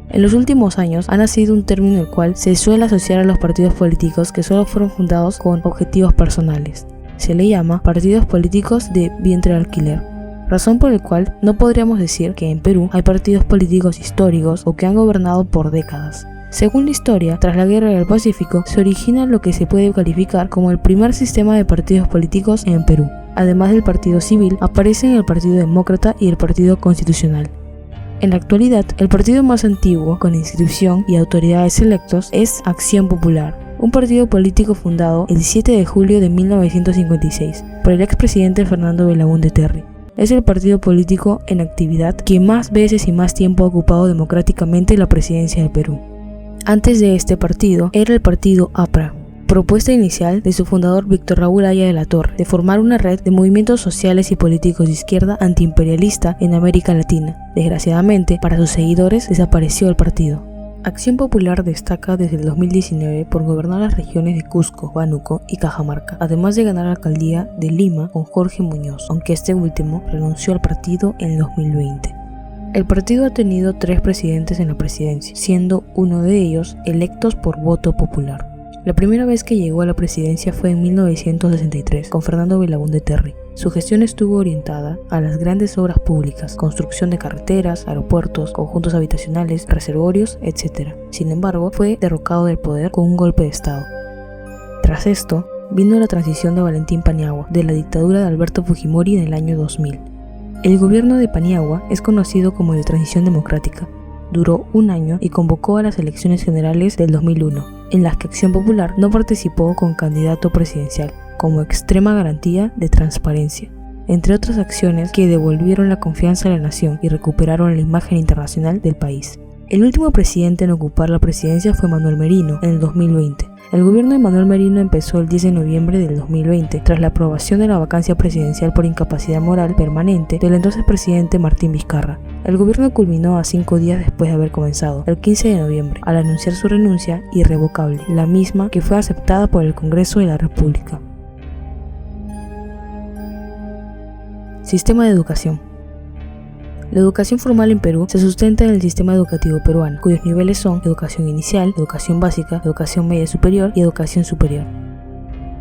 En los últimos años ha nacido un término el cual se suele asociar a los partidos políticos que solo fueron fundados con objetivos personales. Se le llama partidos políticos de vientre de alquiler, razón por la cual no podríamos decir que en Perú hay partidos políticos históricos o que han gobernado por décadas. Según la historia, tras la Guerra del Pacífico se origina lo que se puede calificar como el primer sistema de partidos políticos en Perú. Además del Partido Civil, aparecen el Partido Demócrata y el Partido Constitucional. En la actualidad, el partido más antiguo, con inscripción y autoridades electos, es Acción Popular, un partido político fundado el 7 de julio de 1956 por el expresidente Fernando Belaúnde Terry. Es el partido político en actividad que más veces y más tiempo ha ocupado democráticamente la presidencia del Perú. Antes de este partido era el partido APRA, propuesta inicial de su fundador Víctor Raúl Haya de la Torre, de formar una red de movimientos sociales y políticos de izquierda antiimperialista en América Latina. Desgraciadamente, para sus seguidores desapareció el partido. Acción Popular destaca desde el 2019 por gobernar las regiones de Cusco, Huánuco y Cajamarca, además de ganar la alcaldía de Lima con Jorge Muñoz, aunque este último renunció al partido en 2020. El partido ha tenido 3 presidentes en la presidencia, siendo uno de ellos electos por voto popular. La primera vez que llegó a la presidencia fue en 1963, con Fernando Belaúnde Terry. Su gestión estuvo orientada a las grandes obras públicas, construcción de carreteras, aeropuertos, conjuntos habitacionales, reservorios, etc. Sin embargo, fue derrocado del poder con un golpe de Estado. Tras esto, vino la transición de Valentín Paniagua, de la dictadura de Alberto Fujimori en el año 2000. El gobierno de Paniagua es conocido como de transición democrática. Duró un año y convocó a las elecciones generales del 2001, en las que Acción Popular no participó con candidato presidencial, como extrema garantía de transparencia, entre otras acciones que devolvieron la confianza a la nación y recuperaron la imagen internacional del país. El último presidente en ocupar la presidencia fue Manuel Merino en el 2020. El gobierno de Manuel Merino empezó el 10 de noviembre del 2020, tras la aprobación de la vacancia presidencial por incapacidad moral permanente del entonces presidente Martín Vizcarra. El gobierno culminó a 5 días después de haber comenzado, el 15 de noviembre, al anunciar su renuncia irrevocable, la misma que fue aceptada por el Congreso de la República. Sistema de educación. La educación formal en Perú se sustenta en el sistema educativo peruano, cuyos niveles son educación inicial, educación básica, educación media superior y educación superior.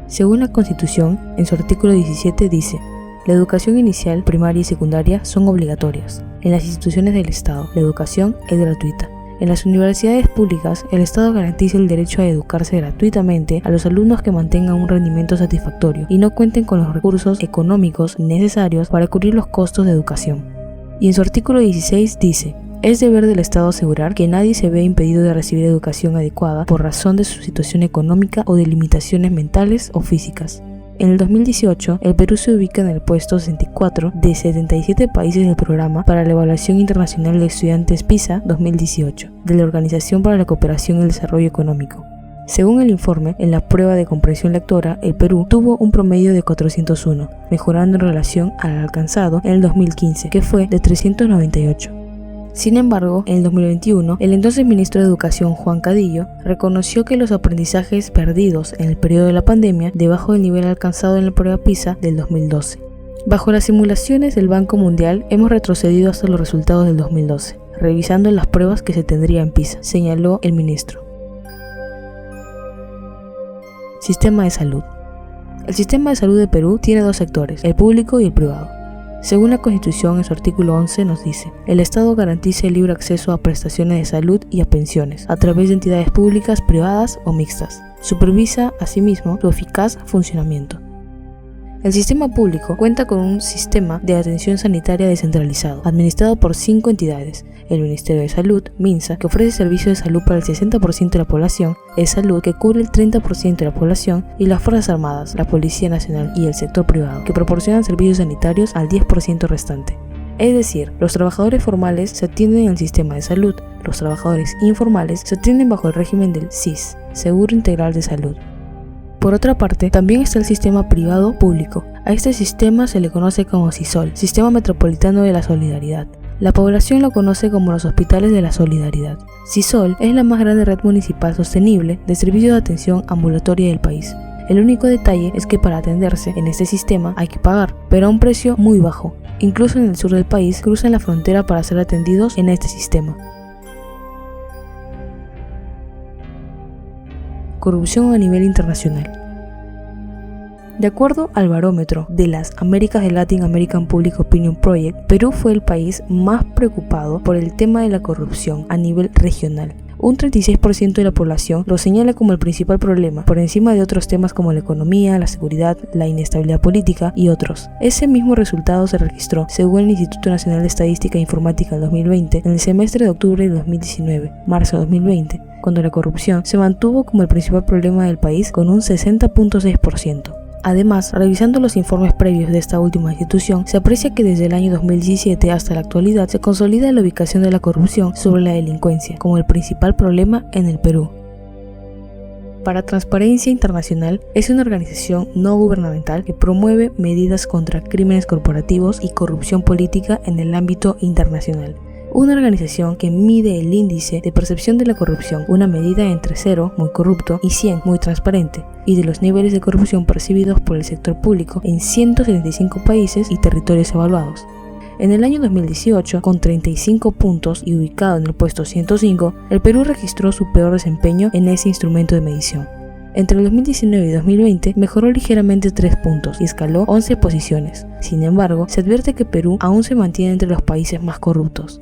Según la Constitución, en su artículo 17 dice: la educación inicial, primaria y secundaria son obligatorias. En las instituciones del Estado, la educación es gratuita. En las universidades públicas, el Estado garantiza el derecho a educarse gratuitamente a los alumnos que mantengan un rendimiento satisfactorio y no cuenten con los recursos económicos necesarios para cubrir los costos de educación. Y en su artículo 16 dice: es deber del Estado asegurar que nadie se vea impedido de recibir educación adecuada por razón de su situación económica o de limitaciones mentales o físicas. En el 2018, el Perú se ubica en el puesto 64 de 77 países del Programa para la Evaluación Internacional de Estudiantes PISA 2018, de la Organización para la Cooperación y el Desarrollo Económico. Según el informe, en la prueba de comprensión lectora, el Perú tuvo un promedio de 401, mejorando en relación al alcanzado en el 2015, que fue de 398. Sin embargo, en el 2021, el entonces ministro de Educación, Juan Cadillo, reconoció que los aprendizajes perdidos en el periodo de la pandemia debajo del nivel alcanzado en la prueba PISA del 2012. Bajo las simulaciones del Banco Mundial, hemos retrocedido hasta los resultados del 2012, revisando las pruebas que se tendría en PISA, señaló el ministro. Sistema de salud. El sistema de salud de Perú tiene dos sectores, el público y el privado. Según la Constitución, en su artículo 11 nos dice: el Estado garantiza el libre acceso a prestaciones de salud y a pensiones, a través de entidades públicas, privadas o mixtas. Supervisa, asimismo, su eficaz funcionamiento. El sistema público cuenta con un sistema de atención sanitaria descentralizado, administrado por 5 entidades: el Ministerio de Salud, MINSA, que ofrece servicios de salud para el 60% de la población, ESalud, que cubre el 30% de la población, y las Fuerzas Armadas, la Policía Nacional y el sector privado, que proporcionan servicios sanitarios al 10% restante. Es decir, los trabajadores formales se atienden en el sistema de salud, los trabajadores informales se atienden bajo el régimen del SIS, Seguro Integral de Salud. Por otra parte, también está el sistema privado público. A este sistema se le conoce como SISOL, Sistema Metropolitano de la Solidaridad. La población lo conoce como los Hospitales de la Solidaridad. SISOL es la más grande red municipal sostenible de servicios de atención ambulatoria del país. El único detalle es que para atenderse en este sistema hay que pagar, pero a un precio muy bajo. Incluso en el sur del país cruzan la frontera para ser atendidos en este sistema. Corrupción a nivel internacional. De acuerdo al barómetro de las Américas de Latin American Public Opinion Project, Perú fue el país más preocupado por el tema de la corrupción a nivel regional. Un 36% de la población lo señala como el principal problema, por encima de otros temas como la economía, la seguridad, la inestabilidad política y otros. Ese mismo resultado se registró, según el Instituto Nacional de Estadística e Informática del 2020, en el semestre de octubre de 2019, marzo de 2020, cuando la corrupción se mantuvo como el principal problema del país con un 60.6%. Además, revisando los informes previos de esta última institución, se aprecia que desde el año 2017 hasta la actualidad se consolida la ubicación de la corrupción sobre la delincuencia como el principal problema en el Perú. Para Transparencia Internacional es una organización no gubernamental que promueve medidas contra crímenes corporativos y corrupción política en el ámbito internacional. Una organización que mide el índice de percepción de la corrupción, una medida entre 0, muy corrupto, y 100, muy transparente, y de los niveles de corrupción percibidos por el sector público en 175 países y territorios evaluados. En el año 2018, con 35 puntos y ubicado en el puesto 105, el Perú registró su peor desempeño en ese instrumento de medición. Entre el 2019 y 2020 mejoró ligeramente 3 puntos y escaló 11 posiciones. Sin embargo, se advierte que Perú aún se mantiene entre los países más corruptos.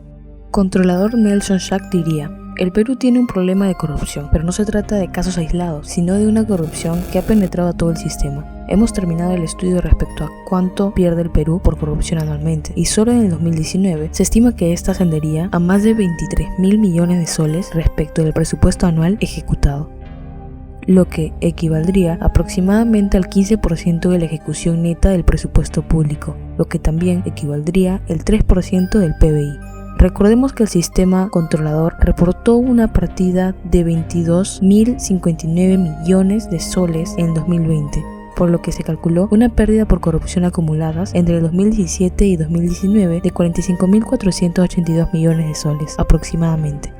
Controlador Nelson Schack diría: el Perú tiene un problema de corrupción, pero no se trata de casos aislados, sino de una corrupción que ha penetrado a todo el sistema. Hemos terminado el estudio respecto a cuánto pierde el Perú por corrupción anualmente, y solo en el 2019 se estima que esta ascendería a más de 23.000 millones de soles respecto del presupuesto anual ejecutado, lo que equivaldría aproximadamente al 15% de la ejecución neta del presupuesto público, lo que también equivaldría al 3% del PBI. Recordemos que el sistema controlador reportó una partida de 22.059 millones de soles en 2020, por lo que se calculó una pérdida por corrupción acumuladas entre 2017 y 2019 de 45.482 millones de soles aproximadamente.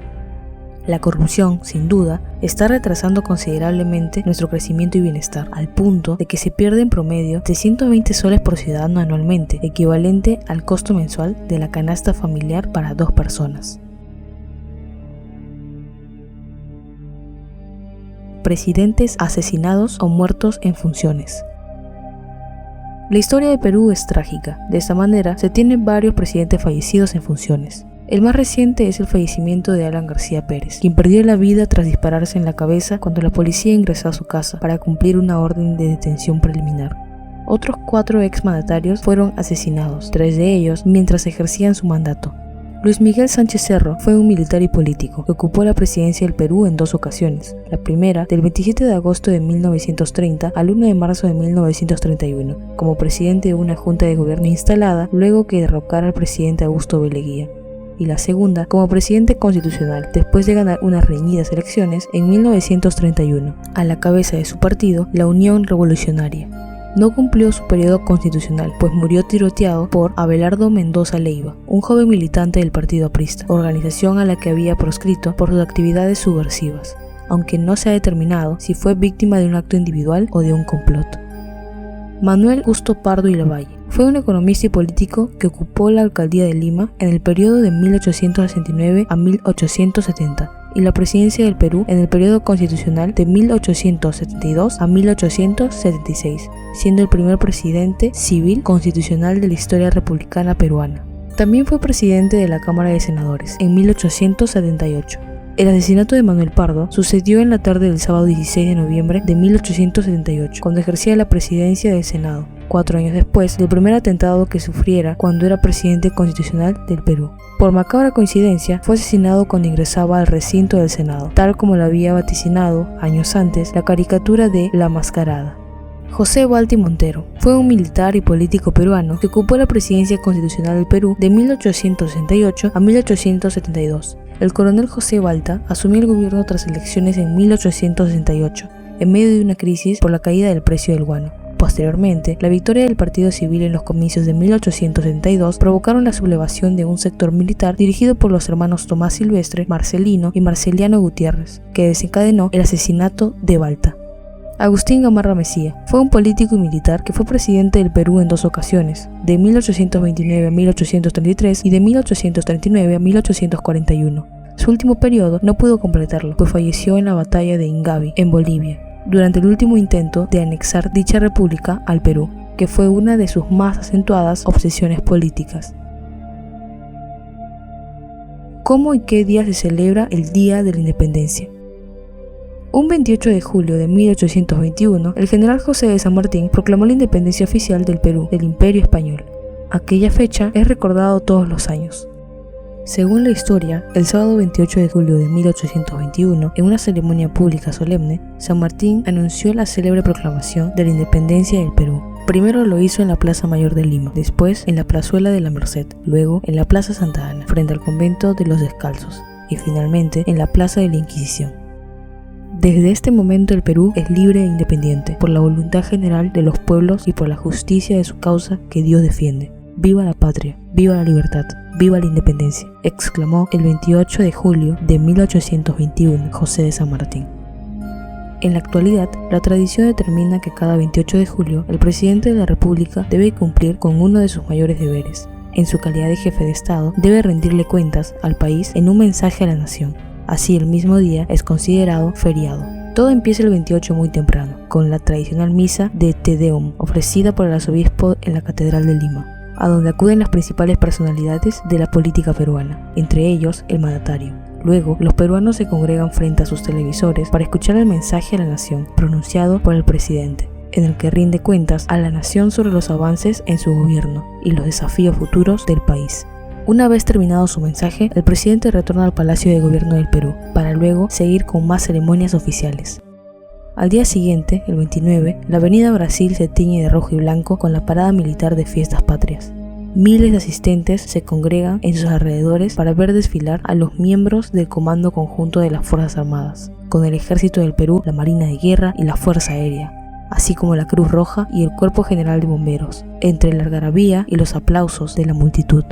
La corrupción, sin duda, está retrasando considerablemente nuestro crecimiento y bienestar, al punto de que se pierde en promedio 320 soles por ciudadano anualmente, equivalente al costo mensual de la canasta familiar para 2 personas. Presidentes asesinados o muertos en funciones. La historia de Perú es trágica. De esta manera, se tienen varios presidentes fallecidos en funciones. El más reciente es el fallecimiento de Alan García Pérez, quien perdió la vida tras dispararse en la cabeza cuando la policía ingresó a su casa para cumplir una orden de detención preliminar. Otros 4 exmandatarios fueron asesinados, 3 de ellos mientras ejercían su mandato. Luis Miguel Sánchez Cerro fue un militar y político que ocupó la presidencia del Perú en 2 ocasiones, la primera del 27 de agosto de 1930 al 1 de marzo de 1931, como presidente de una junta de gobierno instalada luego que derrocara al presidente Augusto B. Leguía, y la segunda como presidente constitucional después de ganar unas reñidas elecciones en 1931, a la cabeza de su partido, la Unión Revolucionaria. No cumplió su periodo constitucional, pues murió tiroteado por Abelardo Mendoza Leiva, un joven militante del Partido Aprista, organización a la que había proscrito por sus actividades subversivas, aunque no se ha determinado si fue víctima de un acto individual o de un complot. Manuel Justo Pardo y Lavalle fue un economista y político que ocupó la alcaldía de Lima en el periodo de 1869 a 1870 y la presidencia del Perú en el periodo constitucional de 1872 a 1876, siendo el primer presidente civil constitucional de la historia republicana peruana. También fue presidente de la Cámara de Senadores en 1878. El asesinato de Manuel Pardo sucedió en la tarde del sábado 16 de noviembre de 1878, cuando ejercía la presidencia del Senado, 4 años después del primer atentado que sufriera cuando era presidente constitucional del Perú. Por macabra coincidencia, fue asesinado cuando ingresaba al recinto del Senado, tal como lo había vaticinado, años antes, la caricatura de La Mascarada. José Balta y Montero fue un militar y político peruano que ocupó la presidencia constitucional del Perú de 1868 a 1872. El coronel José Balta asumió el gobierno tras elecciones en 1868, en medio de una crisis por la caída del precio del guano. Posteriormente, la victoria del Partido Civil en los comicios de 1872 provocaron la sublevación de un sector militar dirigido por los hermanos Tomás Silvestre, Marcelino y Marceliano Gutiérrez, que desencadenó el asesinato de Balta. Agustín Gamarra Mejía fue un político y militar que fue presidente del Perú en 2 ocasiones, de 1829 a 1833 y de 1839 a 1841. Su último periodo no pudo completarlo, pues falleció en la batalla de Ingavi, en Bolivia, durante el último intento de anexar dicha república al Perú, que fue una de sus más acentuadas obsesiones políticas. ¿Cómo y qué día se celebra el Día de la Independencia? Un 28 de julio de 1821, el general José de San Martín proclamó la independencia oficial del Perú, del Imperio Español. Aquella fecha es recordada todos los años. Según la historia, el sábado 28 de julio de 1821, en una ceremonia pública solemne, San Martín anunció la célebre proclamación de la independencia del Perú. Primero lo hizo en la Plaza Mayor de Lima, después en la Plazuela de la Merced, luego en la Plaza Santa Ana, frente al convento de los Descalzos, y finalmente en la Plaza de la Inquisición. Desde este momento el Perú es libre e independiente, por la voluntad general de los pueblos y por la justicia de su causa que Dios defiende. ¡Viva la patria! ¡Viva la libertad! ¡Viva la independencia!, exclamó el 28 de julio de 1821 José de San Martín. En la actualidad, la tradición determina que cada 28 de julio el presidente de la República debe cumplir con uno de sus mayores deberes. En su calidad de jefe de Estado, debe rendirle cuentas al país en un mensaje a la nación. Así, el mismo día es considerado feriado. Todo empieza el 28 muy temprano, con la tradicional misa de Te Deum, ofrecida por el arzobispo en la Catedral de Lima, a donde acuden las principales personalidades de la política peruana, entre ellos el mandatario. Luego, los peruanos se congregan frente a sus televisores para escuchar el mensaje a la nación, pronunciado por el presidente, en el que rinde cuentas a la nación sobre los avances en su gobierno y los desafíos futuros del país. Una vez terminado su mensaje, el presidente retorna al Palacio de Gobierno del Perú, para luego seguir con más ceremonias oficiales. Al día siguiente, el 29, la Avenida Brasil se tiñe de rojo y blanco con la parada militar de Fiestas Patrias. Miles de asistentes se congregan en sus alrededores para ver desfilar a los miembros del Comando Conjunto de las Fuerzas Armadas, con el Ejército del Perú, la Marina de Guerra y la Fuerza Aérea, así como la Cruz Roja y el Cuerpo General de Bomberos, entre la algarabía y los aplausos de la multitud.